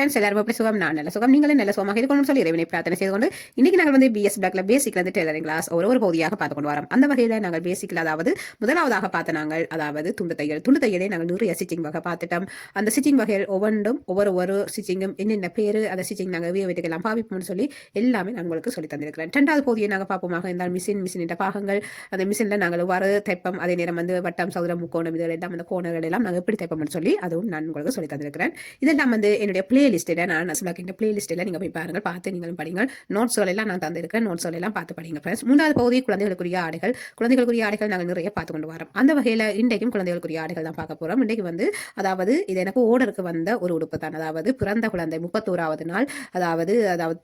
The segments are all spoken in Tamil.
ஃப்ரெண்ட்ஸ் எல்லாரும் எப்படி சுகம் நான் நல்ல சுகம் நீங்களும் நல்ல சுகமாக இருக்கணும்னு சொல்லி இறைவனை பிரார்த்தனை செய்து கொண்டு இன்னைக்கு நாங்கள் வந்து பிஎஸ் பிளாக்ல பேசிக்ல வந்து டெய்லரிங் கிளாஸ் ஒரு பகுதியாக பார்த்து கொண்டு வரோம். அந்த வகையில் நாங்கள் பேசிக்ல அதாவது முதலாவதாக பார்த்த நாங்கள் அதாவது துண்டு தையலை நாங்கள் நிறைய ஸ்டிச்சிங் வகை பார்த்துட்டோம். அந்த ஸ்டிச்சிங் வகைகள் ஒவ்வொன்றும் ஒவ்வொரு ஸ்டிச்சிங்கும் என்னென்ன பேரு அந்த ஸ்டிச்சிங் நாங்கள் வீட்டுக்கெல்லாம் பாவிப்போம்னு சொல்லி எல்லாமே நான் உங்களுக்கு சொல்லி தந்திருக்கிறேன். ரெண்டாவது பகுதியை நாங்கள் பார்ப்போமாக இருந்தால் மிஷின் பாகங்கள் அந்த மிஷினில் நாங்கள் எவ்வாறு தைப்போம், அதே நேரம் வந்து வட்டம் சதுரம் முக்கோணம் இதெல்லாம் எல்லாம் அந்த கோணங்கள் எல்லாம் நாங்கள் எப்படி தைப்போம்னு சொல்லி அதுவும் நான் உங்களுக்கு சொல்லி தந்திருக்கிறேன். இதெல்லாம் வந்து என்னுடைய பிளேலிஸ்ட்டில் நான் நசுலாக்கின்ற பிளேலிஸ்ட்டில் நீங்கள் போய் பாருங்கள், பார்த்து நீங்களும் படிங்கள். நோட்ஸ்கள் எல்லாம் நான் தந்திருக்கிறேன், நோட்ஸ்கள் எல்லாம் பார்த்து படிங்க ஃப்ரெண்ட்ஸ். மூன்றாவது பகுதி குழந்தைகளுக்குரிய ஆடைகள் நாங்கள் நிறைய பார்த்து கொண்டு வரோம். அந்த வகையில் இன்றைக்கும் குழந்தைகளுக்குரிய ஆடைகள் தான் பார்க்க போகிறோம். இன்றைக்கு வந்து அதாவது இது எனக்கு ஓர்டருக்கு வந்த ஒரு உடுப்பு தான். அதாவது பிறந்த குழந்தை 31வது நாள் அதாவது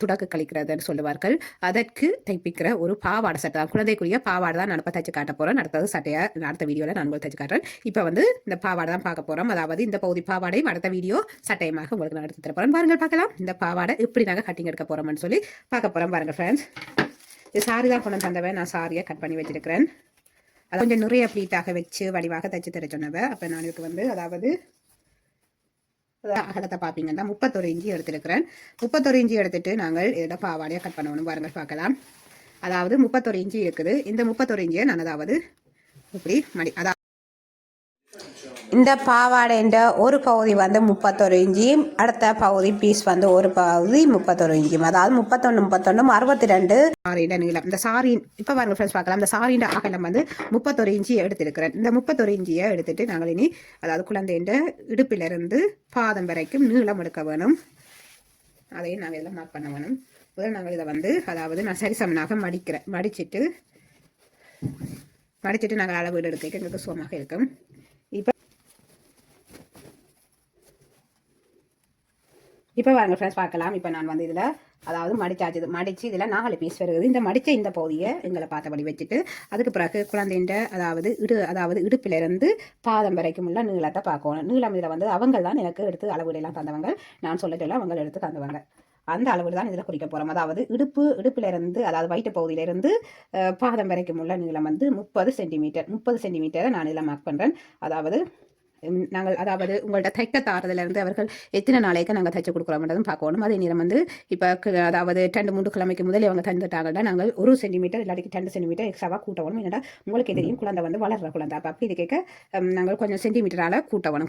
துடக்கு கழிக்கிறதுன்னு சொல்லுவார்கள், அதற்கு தைப்பிக்கிற ஒரு பாவாடை சட்டை தான். குழந்தைக்குரிய பாவாடை தான் நான் இப்போ தைச்சு காட்ட போகிறேன். அடுத்தது சட்டையை அடுத்த வீடியோவில் நான் உங்களுக்கு தைச்சு காட்டுறேன். இப்போ வந்து இந்த பாவாடை தான் பார்க்க போகிறோம். அதாவது இந்த பகுதி பாவாடையும் அடுத்த வீடியோ சட்டையமாக உங்களுக்கு நான் எடுத்து தர போகிறேன். பாருங்கள், பார்க்கலாம் இந்த பாவாடை எப்படி நாங்கள் கட்டிங் எடுக்க போகிறோம்னு சொல்லி பார்க்க போகிறோம். பாருங்கள் ஃப்ரெண்ட்ஸ், இது சாரி தான் கொண்டு தந்தவன். நான் சாரியை கட் பண்ணி வச்சிருக்கிறேன். அதை கொஞ்சம் நிறைய ப்ளீட்டாக வச்சு வடிவாக தைச்சு தர சொன்னவன். அப்போ நான் இதுக்கு வந்து அதாவது அகலத்தை பார்ப்பீங்கன்னா 31 இன்ச்சு எடுத்துருக்கிறேன். 31 இன்ச்சு எடுத்துட்டு நாங்கள் இதோட பாவாடையை கட் பண்ணணும். பாருங்கள், பார்க்கலாம். அதாவது 31 இன்ச்சு இருக்குது. இந்த 31 இன்ச்சியை நான் அதாவது இப்படி அதாவது இந்த பாவாடைன்ற ஒரு பகுதி வந்து 31 இன்ச்சியும் அடுத்த பகுதி பீஸ் வந்து ஒரு பகுதி 31 இன்ச்சியும், அதாவது 31 62 சாரியின் நீளம். இந்த சாரி இப்போ பாருங்கள் ஃப்ரெண்ட்ஸ், பார்க்கலாம். இந்த சாரியின் அகலம் வந்து 31 இன்ச்சி எடுத்திருக்கிறேன். இந்த 31 இன்ச்சியை எடுத்துட்டு நாங்கள் இனி அதாவது குழந்தைன்ற இடுப்பிலிருந்து பாதம் வரைக்கும் நீளம் எடுக்க வேணும். அதையும் நாங்கள் இதில் மார்க் பண்ண வேணும். முதல் நாங்கள் இதை வந்து அதாவது நான் சரிசமனாக மடிச்சிட்டு நாங்கள் அளவீடு எடுக்க எங்களுக்கு சுகமாக இருக்கும். இப்போ வாங்க ஃப்ரெண்ட்ஸ், பார்க்கலாம். இப்போ நான் வந்து இதில் அதாவது மடித்து இதில் 4 பீஸ் வருகிறது. இந்த மடித்த இந்த பகுதியை எங்களை பார்த்தபடி வச்சுட்டு அதுக்கு பிறகு குழந்தைன்ற அதாவது இடுப்பிலிருந்து பாதம் வரைக்கும் உள்ள நீளத்தை பார்க்கணும். நீளம் இதில் வந்து அவங்க தான் எனக்கு எடுத்து அளவீடெல்லாம் தந்தவங்க. நான் சொல்ல அவங்க எடுத்து தந்தவங்க. அந்த அளவு தான் இதில் குறிக்க போகிறோம். அதாவது இடுப்பிலிருந்து அதாவது வயிற்று பகுதியிலிருந்து பாதம் வரைக்கும் உள்ள நீளம் வந்து 30 சென்டிமீட்டரை நான் இதில் மார்க் பண்ணுறேன். அதாவது நாங்கள் அதாவது உங்கள்கிட்ட தைக்க தாரதுலேருந்து அவர்கள் எத்தனை நாளைக்கு நாங்கள் தைச்சு கொடுக்குறோம்ன்றதும் பார்க்கணும். அதே நேரம் வந்து இப்போ அதாவது 2-3 கிழமைக்கு முதலே அவங்க தந்துட்டாங்கன்னா நாங்கள் 1 சென்டிமீட்டர் இல்லாட்டி 2 சென்டிமீட்டர் எக்ஸ்ட்ராவாக கூட்டணும். என்னடா உங்களுக்கு தெரியும் குழந்தை வந்து வளர்கிற குழந்தை. அப்போ அப்படி இது கேட்க நாங்கள் கொஞ்சம் சென்டிமீட்டரால்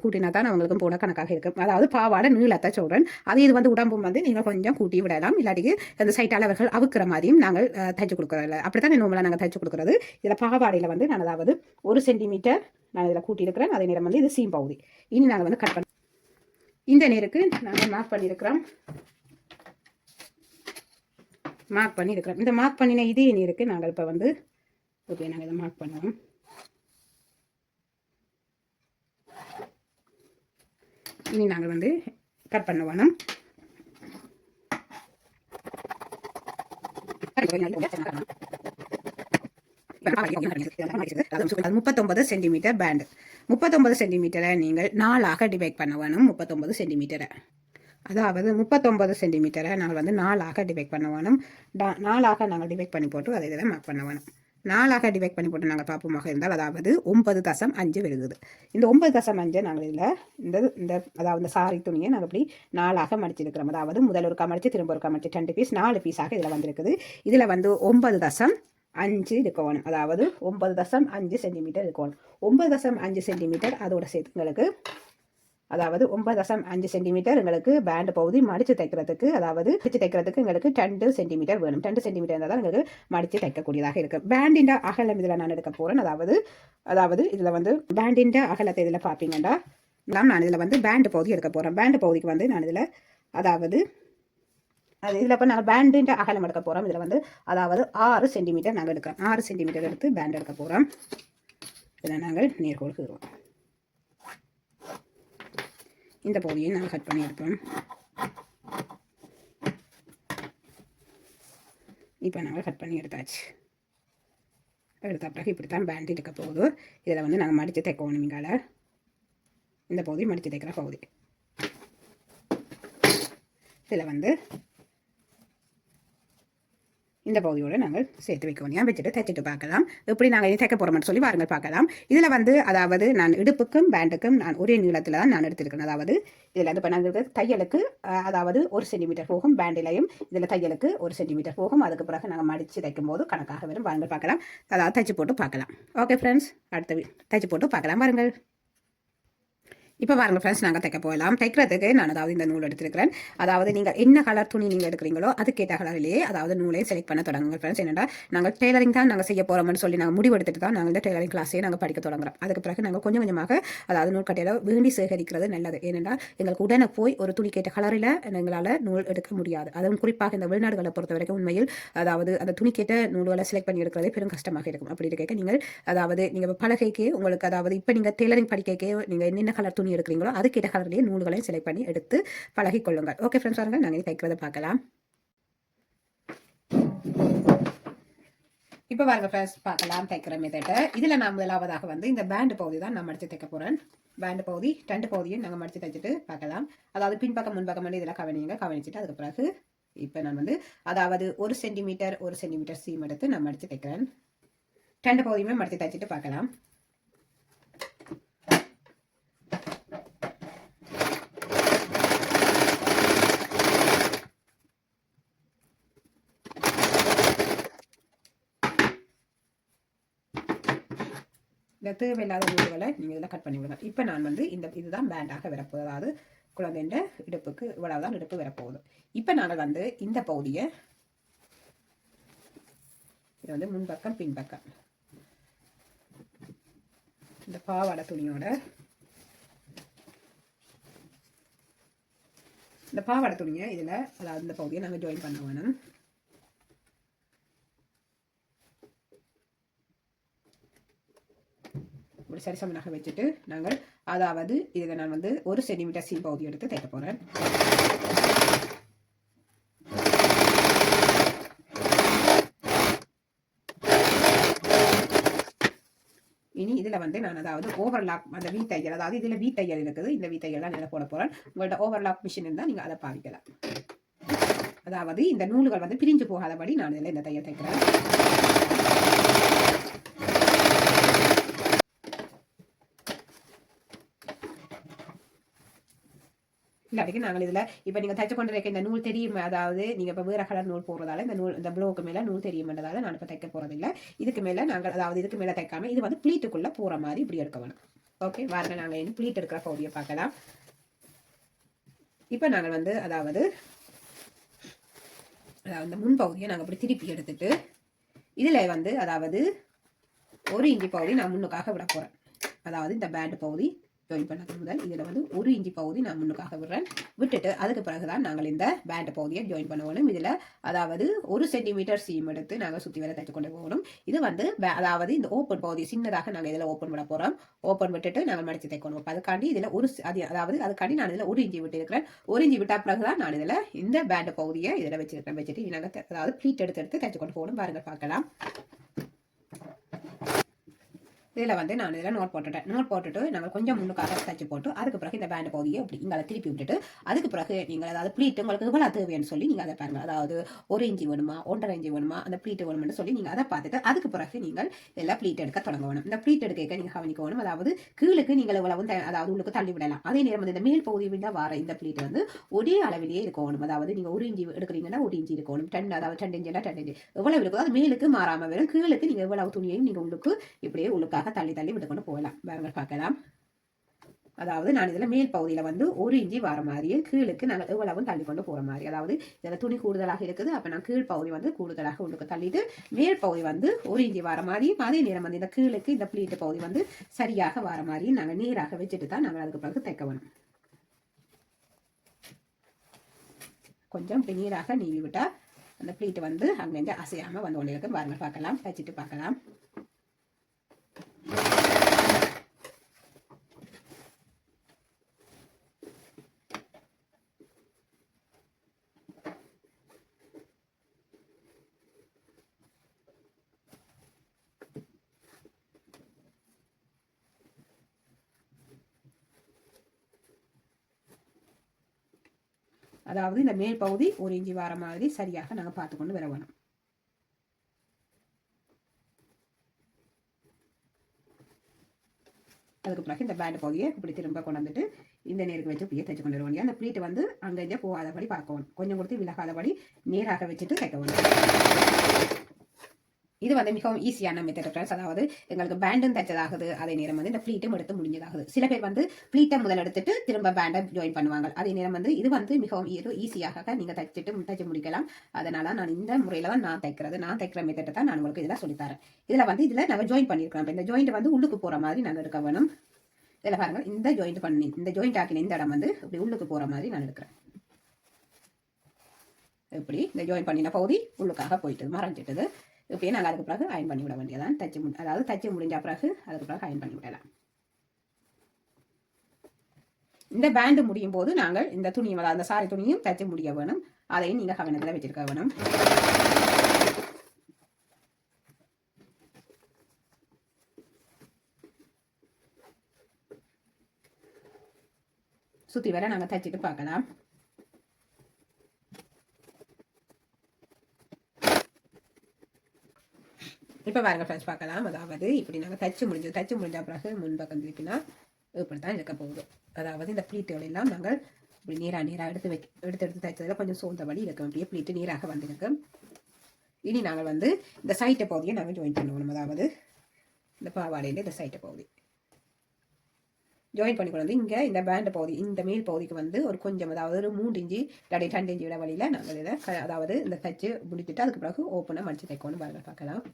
கூட்டினா தான் அவங்களுக்கும் போன கணக்காக இருக்கும். அதாவது பாவாடை நீளத்தை சொல்கிறேன். அது இது வந்து உடம்பும் வந்து நீங்கள் கொஞ்சம் கூட்டி விடலாம். இல்லாட்டிக்கு அந்த சைட்டால் அவர்கள் அவுக்கிற மாதிரியும் நாங்கள் தைச்சு கொடுக்குறதில்ல. அப்படி தான் நோம்பலாக நாங்கள் தைச்சு கொடுக்குறது. இதில் பாவாடையில் வந்து நான் அதாவது 1 சென்டிமீட்டர் நான் இதில் கூட்டியிருக்கிறேன். அதே நேரம் வந்து இது சீம் பகுதி. இனி நாங்கள் வந்து கட் பண்ண இந்த நேருக்கு நாங்கள் மார்க் பண்ணியிருக்கிறோம். இந்த மார்க் பண்ணின இதே நேருக்கு நாங்கள் இப்போ வந்து ஓகே நாங்கள் இதை மார்க் பண்ணுவோம். இனி நாங்கள் வந்து கட் பண்ண வேணும். 39 சென்டிமீட்டர் பேண்ட். 39 சென்டிமீட்டரை நீங்கள் 4ஆக டிவைட் பண்ண வேணும். 39 சென்டிமீட்டரை அதாவது 39 சென்டிமீட்டரை நாங்கள் வந்து 4ஆக டிவைட் பண்ண வேணும். 4ஆக நாங்கள் டிவைட் பண்ணி போட்டு அதை இதில் மார்க் பண்ண வேணும். 4ஆக டிவைட் பண்ணி போட்டு நாங்கள் பார்ப்போமாக இருந்தால் அதாவது 9.5 வருகிறது. இந்த 9.5 நாங்கள் இதில் இந்த அதாவது இந்த சாரி துணியை நாங்கள் இப்படி 4ஆக மடிச்சிருக்கிறோம். அதாவது முதல் ஒருக்கா மடித்து திரும்ப ஒருக்கா மடித்து 2 பீஸ் 4 பீஸாக இதில் வந்திருக்குது. இதில் வந்து 9.5 இருக்கணும். அதாவது 9.5 சென்டிமீட்டர் இருக்கணும். 9.5 சென்டிமீட்டர் அதோட சேர்த்துங்களுக்கு அதாவது 9.5 சென்டிமீட்டர் எங்களுக்கு பேண்ட் பகுதி மடித்து தைக்கிறதுக்கு எங்களுக்கு 2 சென்டிமீட்டர் வேணும். 2 சென்டிமீட்டர் இருந்தால் தான் எங்களுக்கு மடித்து தைக்கக்கூடியதாக இருக்குது. பேண்டின் அகலம் இதில் நான் எடுக்க போகிறேன். அதாவது இதில் வந்து பேண்டின் அகலத்தை இதில் பார்ப்பீங்கன்னா நான் இதில் வந்து பேண்ட் பகுதி எடுக்க போகிறேன். பேண்ட் பகுதிக்கு வந்து நான் இதில் அதாவது இதில் இப்போ நாங்கள் பேண்டின் அகலம் எடுக்க போகிறோம். இதில் வந்து அதாவது 6 சென்டிமீட்டர் நாங்கள் எடுக்கிறோம். 6 சென்டிமீட்டர் எடுத்து பேண்ட் எடுக்க போகிறோம். இதில் நாங்கள் நேர்கோடு கீறுவோம். இந்த பகுதியை நாங்கள் கட் பண்ணி எடுப்போம். இப்போ நாங்கள் கட் பண்ணி எடுத்தாச்சு. எடுத்த பிறகு இப்படி தான் பேண்ட் எடுக்க போகுது. இதில் வந்து நாங்கள் மடித்து தைக்கணும். இங்கால இந்த பகுதி மடித்து தைக்கிற பகுதி. இதில் வந்து இந்த பகுதியோடு நாங்கள் சேர்த்து வைக்க வேண்டிய வச்சுட்டு தைச்சிட்டு பார்க்கலாம். எப்படி நாங்கள் இதை தைக்க போகிறோம்னு சொல்லி வாருங்கள் பார்க்கலாம். இதில் வந்து அதாவது நான் இடுப்புக்கும் பேண்டுக்கும் நான் ஒரே நீளத்தில் தான் நான் எடுத்திருக்கேன். அதாவது இதில் வந்து இப்போ நாங்கள் தையலுக்கு அதாவது 1 சென்டிமீட்டர் போகும், பேண்டிலையும் இதில் தையலுக்கு 1 சென்டிமீட்டர் போகும். அதுக்கு பிறகு நாங்கள் மடித்து தைக்கும் போது கணக்காக வரும். வாருங்கள் பார்க்கலாம். அதாவது தைச்சு போட்டு பார்க்கலாம். ஓகே ஃப்ரெண்ட்ஸ், அடுத்த தைச்சு போட்டு பார்க்கலாம் வாருங்கள். இப்போ பாருங்கள் ஃப்ரெண்ட்ஸ், நாங்கள் தைக்க போகலாம். தைக்கிறதுக்கு நான் அதாவது இந்த நூல் எடுத்துருக்கிறேன். அதாவது நீங்கள் என்ன கலர் துணி நீங்கள் எடுக்கிறீங்களோ அதுக்கேற்ற கலரிலேயே அதாவது நூலை செலக்ட் பண்ண தொடங்குங்க ஃப்ரெண்ட்ஸ். என்னென்னா நாங்கள் டெய்லரிங் தான் நாங்கள் செய்ய போகிறோம்னு சொல்லி நாங்கள் முடிவு எடுத்துட்டு தான் நாங்கள் இந்த டெய்லரிங் கிளாஸே நாங்கள் படிக்க தொடங்குறோம். அதுக்கு பிறகு நாங்கள் கொஞ்சம் கொஞ்சமாக அதாவது நூல் கட்டையில் வேண்டி சேகரிக்கிறது நல்லது. ஏனென்றால் எங்களுக்கு உடனே போய் ஒரு துணி கேட்ட கலரில் எங்களால் நூல் எடுக்க முடியாது. அதுவும் குறிப்பாக இந்த வெளிநாடுகளை பொறுத்த வரைக்கும் உண்மையில் அதாவது அந்த துணி கேட்ட நூல்களை செலக்ட் பண்ணி எடுக்கிறதே பெரும் கஷ்டமாக இருக்கும். அப்படி இருக்க நீங்கள் அதாவது நீங்கள் பலகைக்கு உங்களுக்கு அதாவது இப்போ நீங்கள் டெய்லரிங் படிக்க நீங்கள் என்னென்ன கலர் துணி எடுக்கிறீங்களோ அதுக்கேற்ற கலர்லேயே நூல்களை செலக்ட் பண்ணி எடுத்து பழகி கொள்ளுங்கள். ஓகே ஃப்ரெண்ட்ஸ், வாங்க நாங்கள் தைக்கிறத பார்க்கலாம். இப்போ பாருங்க ஃப்ரெண்ட்ஸ், பார்க்கலாம் தைக்கிற மெத்தட்டை. இதில் நான் முதலாவதாக வந்து இந்த பேண்டு பகுதி தான் நான் மடித்து தைக்க போகிறேன். பேண்டு பகுதி 2 பகுதியும் நாங்கள் மடித்து தைச்சிட்டு பார்க்கலாம். அதாவது பின்பக்கம் முன்பக்கம் வந்து இதில் கவனிச்சுட்டு அதுக்கு பிறகு இப்போ நான் வந்து அதாவது 1 சென்டிமீட்டர் சீம் எடுத்து நான் மடித்து தைக்கிறேன். 2 பகுதியுமே மடித்து தைச்சிட்டு பார்க்கலாம். இந்த தேவையில்லாத நூல்களை நீங்கள் இதில் கட் பண்ணி விடுங்க. இப்போ நான் வந்து இதுதான் பேண்டாக வரப்போகுது. அதாவது குழந்தைன்ற இடுப்புக்கு இவ்வளவுதான் இடுப்பு வரப்போகுது. இப்போ நாங்கள் வந்து இந்த பகுதியை இது வந்து முன்பக்கம் பின்பக்கம் இந்த பாவாடை துணியோட இந்த பாவாடை துணியை இதில் அதாவது இந்த பகுதியை நாங்கள் ஜாயின் பண்ண வேணும். சரி சமனாக வச்சுட்டு நாங்கள் அதாவது இதில் நான் வந்து 1 சென்டிமீட்டர் சீம் பகுதி எடுத்து தைக்க போகிறேன். இனி இதில் வந்து நான் அதாவது ஓவர்லாக் அந்த வீ தையல் அதாவது இதில் வீ தையல் இருக்குது. இந்த வீ தையல் தான் இதில் போட போகிறேன். உங்கள்கிட்ட ஓவர்லாக் மிஷின் இருந்தால் நீங்கள் அதை பாவிக்கலாம். அதாவது இந்த நூல்கள் வந்து பிரிஞ்சு போகாதபடி நான் இதில் இந்த தையல் தைக்கிறேன். இல்லாட்டிக்கு நாங்கள் இதில் இப்போ நீங்கள் தைச்சு கொண்டு இருக்க இந்த நூல் தெரியும். அதாவது நீங்கள் இப்போ வேறு கலர் நூல் போடுறதால இந்த ப்ளவுக்கு மேலே நூல் தெரியும்ன்றதால நான் இப்போ தைக்க போகிறதில்லை. இதுக்கு மேலே நாங்கள் அதாவது இதுக்கு மேலே தைக்காமல் இது வந்து ப்ளீட்டுக்குள்ளே போகிற மாதிரி இப்படி எடுக்க வேணும். ஓகே, வாருங்க நாங்கள் இன்னும் ப்ளீட் எடுக்கிற பகுதியை பார்க்கலாம். இப்போ நாங்கள் வந்து அதாவது இந்த முன்பகுதியை நாங்கள் இப்படி திருப்பி எடுத்துட்டு இதில் வந்து அதாவது 1 இன்ச்சு பகுதி நான் முன்னுக்காக விட போகிறேன். அதாவது இந்த பேண்டு பகுதி ஜாயின் பண்ணது முதல் இதில் வந்து 1 இன்ச்சு பகுதி நான் முன்னுக்காக விட்டுட்டு அதுக்கு பிறகுதான் நாங்கள் இந்த பேண்ட் பகுதியை ஜாயின் பண்ணணும். இதில் அதாவது 1 சென்டிமீட்டர் சீம் எடுத்து நாங்கள் சுற்றி வர தைச்சு கொண்டு போகணும். இது வந்து அதாவது இந்த ஓப்பன் பகுதி சின்னதாக நாங்கள் இதில் ஓப்பன் பண்ண போகிறோம். ஓப்பன் விட்டுட்டு நாங்கள் மடித்து தைக்கணும். அப்போ அதுக்காண்டி இதில் அதாவது அதுக்காண்டி நான் இதில் 1 இன்ச்சு விட்டு இருக்கிறேன். 1 இன்ச்சு விட்ட பிறகுதான் நான் இதில் இந்த பேண்ட் பகுதியை இதில் வச்சுட்டு நாங்கள் அதாவது ப்ளீட் எடுத்து தைச்சு கொண்டு போகணும். பாருங்கள் பார்க்கலாம். இதில் வந்து நான் இதில் நோட் போட்டுட்டு நாங்கள் கொஞ்சம் முன்னுக்காக தைச்சு போட்டு அதுக்கு பிறகு இந்த பேண்ட் பகுதியை இப்படி இங்கே திருப்பி விட்டுட்டு அதுக்கு பிறகு நீங்கள் அதாவது ப்ளீட் உங்களுக்கு இவ்வளோ தேவைன்னு சொல்லி நீங்கள் அதை பாருங்கள். அதாவது 1 இன்ச்சு வேணுமா 1.5 இன்ச்சு வேணுமா அந்த ப்ளீட் வேணும்னு சொல்லி நீங்கள் அதை பார்த்துட்டு அதுக்கு பிறகு நீங்கள் இதெல்லாம் ப்ளீட் எடுக்க தொடங்க வேணும். இந்த ப்ளீட் எடுக்க நீங்கள் கவனிக்கணும். அதாவது கீழுக்கு நீங்கள் இவ்வளவு அதாவது உங்களுக்கு தள்ளி விடலாம். அதே நேரம் வந்து இந்த மேல் பகுதியை விட வர இந்த ப்ளீட் வந்து ஒரே அளவிலேயே இருக்கணும். அதாவது நீங்கள் 1 இன்ச்சு எடுக்கிறீங்கன்னா 1 இன்ச்சு இருக்கணும். 10 அதாவது 10 இன்ச்சுனா 10 இன்ச்சு எவ்வளவு இருக்கோ அது மேலுக்கு மாறாமல் வரும். கீழுக்கு நீங்கள் எவ்வளவு துணியையும் நீங்கள் உள்ளுக்கு இப்படியே உள்ளுக்காக தள்ளி விட்டுக்கொண்டு போகலாம். பாருங்கள் பார்க்கலாம். அதாவது நான் இதில் மேல் பகுதியில் வந்து 1 இன்ச்சு வர மாதிரியே கீழுக்கு நாங்கள் எவ்வளவும் தள்ளி கொண்டு போகிற மாதிரி. அதாவது இதில் துணி கூடுதலாக இருக்குது. அப்போ நான் கீழ் பகுதி வந்து கூடுதலாக உள்ளுக்கு தள்ளிட்டு மேல் பகுதி வந்து 1 இன்ச்சு வர மாதிரியும் அதே நேரம் வந்து இந்த கீழுக்கு இந்த ப்ளீட்டு பகுதி வந்து சரியாக வர மாதிரியும் நாங்கள் நேராக வச்சுட்டு தான் நாங்கள் அதுக்கு பிறகு தைக்க வேணும். கொஞ்சம் இப்படி நீராக நீவி விட்டால் அந்த ப்ளீட்டு வந்து அங்கேருந்து அசையாமல் வந்து கொண்டு இருக்கு. பாருங்கள் பார்க்கலாம். தைச்சிட்டு பார்க்கலாம். அதாவது இந்த மேல் பகுதி 1 இன்ச்சு வர மாதிரி சரியாக நாங்கள் பார்த்து கொண்டு வர வேணும். அதுக்கு பிறகு இந்த பேண்ட் பகுதியை இப்படி திரும்ப கொண்டு வந்துட்டு இந்த நேருக்கு வச்சு இப்படியே தைச்சு கொண்டு வருவோம். அந்த ப்ளீட் வந்து அங்கே போகாதபடி பார்க்கணும், கொஞ்சம் கொடுத்து விலகாதபடி நேராக வச்சுட்டு தைக்க வேணும். இது வந்து மிகவும் ஈஸியான மெத்தட் ஃப்ரெண்ட்ஸ். அதாவது எங்களுக்கு பேண்டும் தைச்சதாகுது, அதே நேரம் வந்து இந்த ப்ளீட்டும் எடுத்து முடிஞ்சதாகுது. சில பேர் வந்து ப்ளீட்டை முதல் எடுத்துட்டு திரும்ப பேண்டை ஜாயின் பண்ணுவாங்க. அதே நேரம் வந்து இது வந்து மிகவும் ஈஸியாக நீங்கள் தைச்சு முடிக்கலாம். அதனால நான் இந்த முறையில் தான் நான் தைக்கிற மெத்தட்டை தான் நான் உங்களுக்கு இதில் சொல்லித்தரேன். இதில் வந்து இதில் நம்ம ஜாயின் பண்ணியிருக்கலாம். இந்த ஜாயிண்ட் வந்து உள்ளுக்கு போகிற மாதிரி நான் எடுக்க வேணும். இதில் பாருங்க, இந்த ஜாயிண்ட் ஆக்கின இந்த இடம் வந்து இப்படி உள்ளுக்கு போகிற மாதிரி நான் எடுக்கிறேன். இப்படி இந்த ஜாயின் பண்ணின பகுதி உள்ளுக்காக போயிட்டு மறைஞ்சிட்டது. இப்படியே நாங்கள் அதுக்கு பிறகு அயன் பண்ணி விட வேண்டியதான். தைச்சு முடிஞ்ச பிறகு அதுக்கு பிறகு அயன் பண்ணி விடலாம். இந்த பேண்டு முடியும் போது நாங்கள் இந்த துணியும், அதாவது அந்த சாரி துணியும் தைச்சு முடிய வேணும். அதையும் நீங்கள் கவனத்தில் வச்சிருக்க வேணும். சுற்றி வர நாங்கள் தைச்சிட்டு பார்க்கலாம். இப்போ பாருங்க ஃப்ரெண்ட்ஸ், பார்க்கலாம். அதாவது இப்படி நாங்கள் தைச்சு முடிஞ்ச பிறகு முன்பக்கம் திருப்பினா இப்படி தான் இருக்க போகுது. அதாவது இந்த ப்ளீட்டுகள் எல்லாம் நாங்கள் இப்படி நேராக எடுத்து தைச்சதில் கொஞ்சம் சோர்ந்தபடி இருக்கும். அப்படியே ப்ளீட்டு நீராக வந்திருக்கு. இனி நாங்கள் வந்து இந்த சைட்டை பகுதியை நாங்கள் ஜாயின் பண்ணுவோம். அதாவது இந்த பாவாடையில் இந்த சைட்டை பகுதி ஜாயின் பண்ணி கொண்டு வந்து இங்கே இந்த பேண்ட் பகுதி, இந்த மேல் பகுதிக்கு வந்து ஒரு கொஞ்சம், அதாவது ஒரு 3 இன்ச்சு இல்லாட்டி 2 இன்ச்சு இடைவெளியில் நாங்கள் இதை அதாவது இந்த தைச்சு முடிச்சுட்டு அதுக்கு பிறகு ஓப்பனாக மடிச்சு தைக்கணும். பாருங்க பார்க்கலாம்.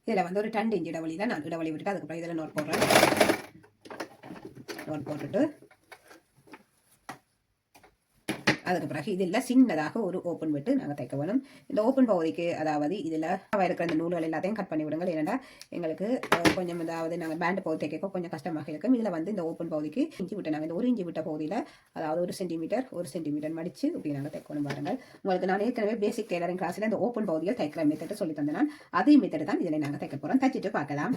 இதில் வந்து ஒரு 2 இன்ச்சு இடைவெளியில் நான் இடைவெளி விட்டுட்டு அதுக்கு பிறகு இதில் நோட் போடுறேன். நோட் போட்டுட்டு அதுக்கு பிறகு இதில் சின்னதாக ஒரு ஓப்பன் விட்டு நாங்கள் தைக்க வேணும். இந்த ஓப்பன் பகுதிக்கு, அதாவது இதில் இருக்கிற இந்த நூல்கள் எல்லாத்தையும் கட் பண்ணி விடுங்கள். ஏன்னா எங்களுக்கு கொஞ்சம், அதாவது நாங்கள் பேண்ட் பகுதி தைக்க கொஞ்சம் கஷ்டமாக இருக்கும். இதில் வந்து இந்த ஓப்பன் பகுதிக்கு இஞ்சி விட்டு நாங்கள் இந்த 1 இன்ச்சு விட்ட பகுதியில், அதாவது 1 சென்டிமீட்டர் மடித்து இப்படி நாங்கள் தைக்கணும். பாருங்கள், உங்களுக்கு நான் ஏற்கனவே பேசிக் டெய்லரிங் கிளாஸில் இந்த ஓப்பன் பகுதியில் தைக்கிற மெத்தட் சொல்லி தந்தேன். அதே மெத்தட் தான் இதில் நாங்கள் தைக்க போகிறோம். தைச்சிட்டு பார்க்கலாம்.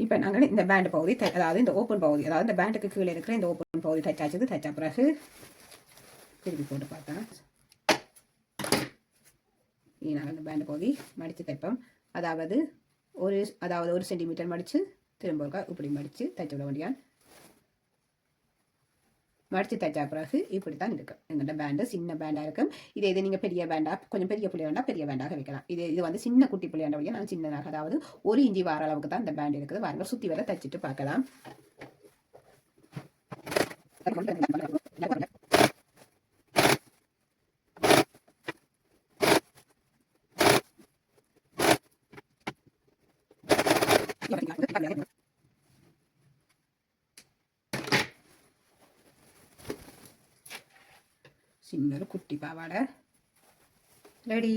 இப்போ நாங்கள் இந்த பேண்ட் பகுதி, அதாவது இந்த ஓப்பன் பகுதி, அதாவது இந்த பேண்டுக்கு கீழே இருக்கிற இந்த ஓப்பன் பகுதி தைச்ச பிறகு திருப்பி போட்டு பார்த்தேன். இனி நாங்கள் இந்த பேண்ட் பகுதி மடித்து தைப்போம். அதாவது ஒரு சென்டிமீட்டர் மடித்து திரும்ப இப்படி மடித்து தைச்சு விட வேண்டியான். மடித்து தைச்சா பிறகு இப்படி தான் இருக்கும். எங்கள்கிட்ட பேண்டு சின்ன பேண்டாக இருக்கும். இது நீங்கள் பெரிய பேண்டாக, கொஞ்சம் பெரிய புள்ளி வேண்டாம், பெரிய பேண்டாக வைக்கலாம். இது வந்து சின்ன குட்டி புள்ளி வேண்டாம், நான் சின்னதாக, அதாவது 1 இன்ச்சு வார அளவுக்கு தான் இந்த பேண்ட் இருக்குது. வாங்க சுற்றி வர தைச்சிட்டு பார்க்கலாம். சின்ன ஒரு குட்டி பாவாடை ரெடி.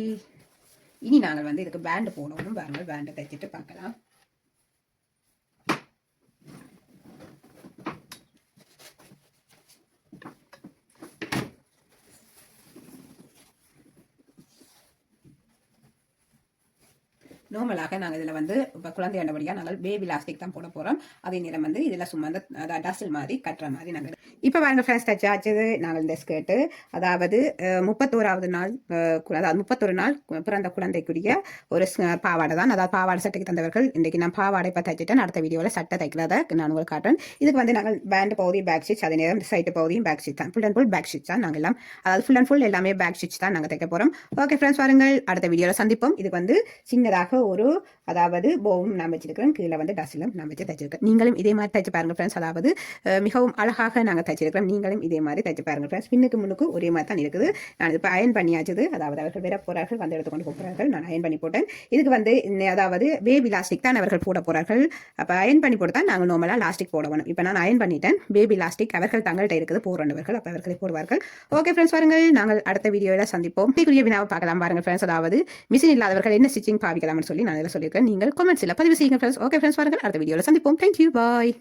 இனி நாங்கள் வந்து இதுக்கு பேண்டு போடணும். பாருங்கள், பேண்டை தைச்சிட்டு பார்க்கலாம். நார்மலாக நாங்கள் இதில் வந்து இப்போ குழந்தை ஆண்டபடியாக நாங்கள் பேபி லாஸ்டிக் தான் போட போகிறோம். அதே நேரம் வந்து இதில் சும்மா அந்த டசில் மாதிரி கட்டுற மாதிரி நாங்கள் இப்போ பாருங்கள் ஃப்ரெண்ட்ஸ், தைச்சாச்சது நாங்கள் இந்த ஸ்கர்ட்டு. அதாவது 31வது நாள், அதாவது 31 நாள் பிறந்த குழந்தைக்குரிய ஒரு பாவாடை தான். அதாவது பாவாடை சட்டைக்கு தந்தவர்கள். இன்றைக்கி நான் பாவாடை இப்போ தைச்சிட்டேன். அடுத்த வீடியோவில் சட்டை தைக்கிறத நான் உங்களுக்கு காட்டுறேன். இதுக்கு வந்து நாங்கள் பேண்ட் பகுதி பேக் ஸ்டிச், அதே நேரம் சைட்டு பகுதியும் பேக் ஸ்டிச் தான். Full and full back stitch தான் நாங்கள் எல்லாம், அதாவது ஃபுல் அண்ட் ஃபுல் எல்லாமே பேக் ஸ்டிச் தான் நாங்கள் தைக்க போகிறோம். ஓகே ஃப்ரெண்ட்ஸ், பாருங்கள், அடுத்த வீடியோவில் சந்திப்போம். இதுக்கு வந்து சின்னதாக ஒரு அதாவது போவும் நான் வச்சிருக்கிறேன், கீழே வந்து டசிலும் நான் வச்சு தைச்சிருக்கேன். நீங்களும் இதே மாதிரி தைச்சு பாருங்க ஃப்ரெண்ட்ஸ். அதாவது மிகவும் அழகாக நாங்கள் தைச்சிருக்கிறோம். நீங்களும் இதே மாதிரி தைச்சு பாருங்க ஃப்ரெண்ட்ஸ். பின்னுக்கு முன்னுக்கு ஒரே மாதிரி தான் இருக்குது. நான் இப்போ அயன் பண்ணியாச்சுது. அதாவது அவர்கள் வேற போறார்கள், வந்து எடுத்துக்கொண்டு போகிறார்கள். நான் அயன் பண்ணி போட்டேன். இதுக்கு வந்து அதாவது பேபி லாஸ்டிக் தான் அவர்கள் போட போறார்கள். அப்போ அயன் பண்ணி போட்டு தான் நாங்கள் நார்மலாக லாஸ்டிக் போடணும். இப்போ நான் அயன் பண்ணிட்டேன். பேபி லாஸ்டிக் அவர்கள் தங்கள்கிட்ட இருக்குது போடுறவர்கள். அப்போ அவர்களை போடுவார்கள். ஓகே ஃப்ரெண்ட்ஸ், பாருங்கள், நாங்கள் அடுத்த வீடியோவில் சந்திப்போம். இதுக்குரிய வினாவை பார்க்கலாம் பாருங்கள் ஃப்ரெண்ட்ஸ். அதாவது மிஷின் இல்லாதவர்கள் என்ன ஸ்டிச்சிங் பாவிக்கலாம்னு சொல்லி நான் இதில் சொல்லியிருக்கேன். நீங்கள் கமெண்ட்ஸில் பதிவு செய்யுங்க ஃப்ரெண்ட்ஸ். ஓகே ஃப்ரெண்ட்ஸ், பாருங்கள், அடுத்த வீடியோவில் சந்திப்போம். தேங்க்யூ, பாய்.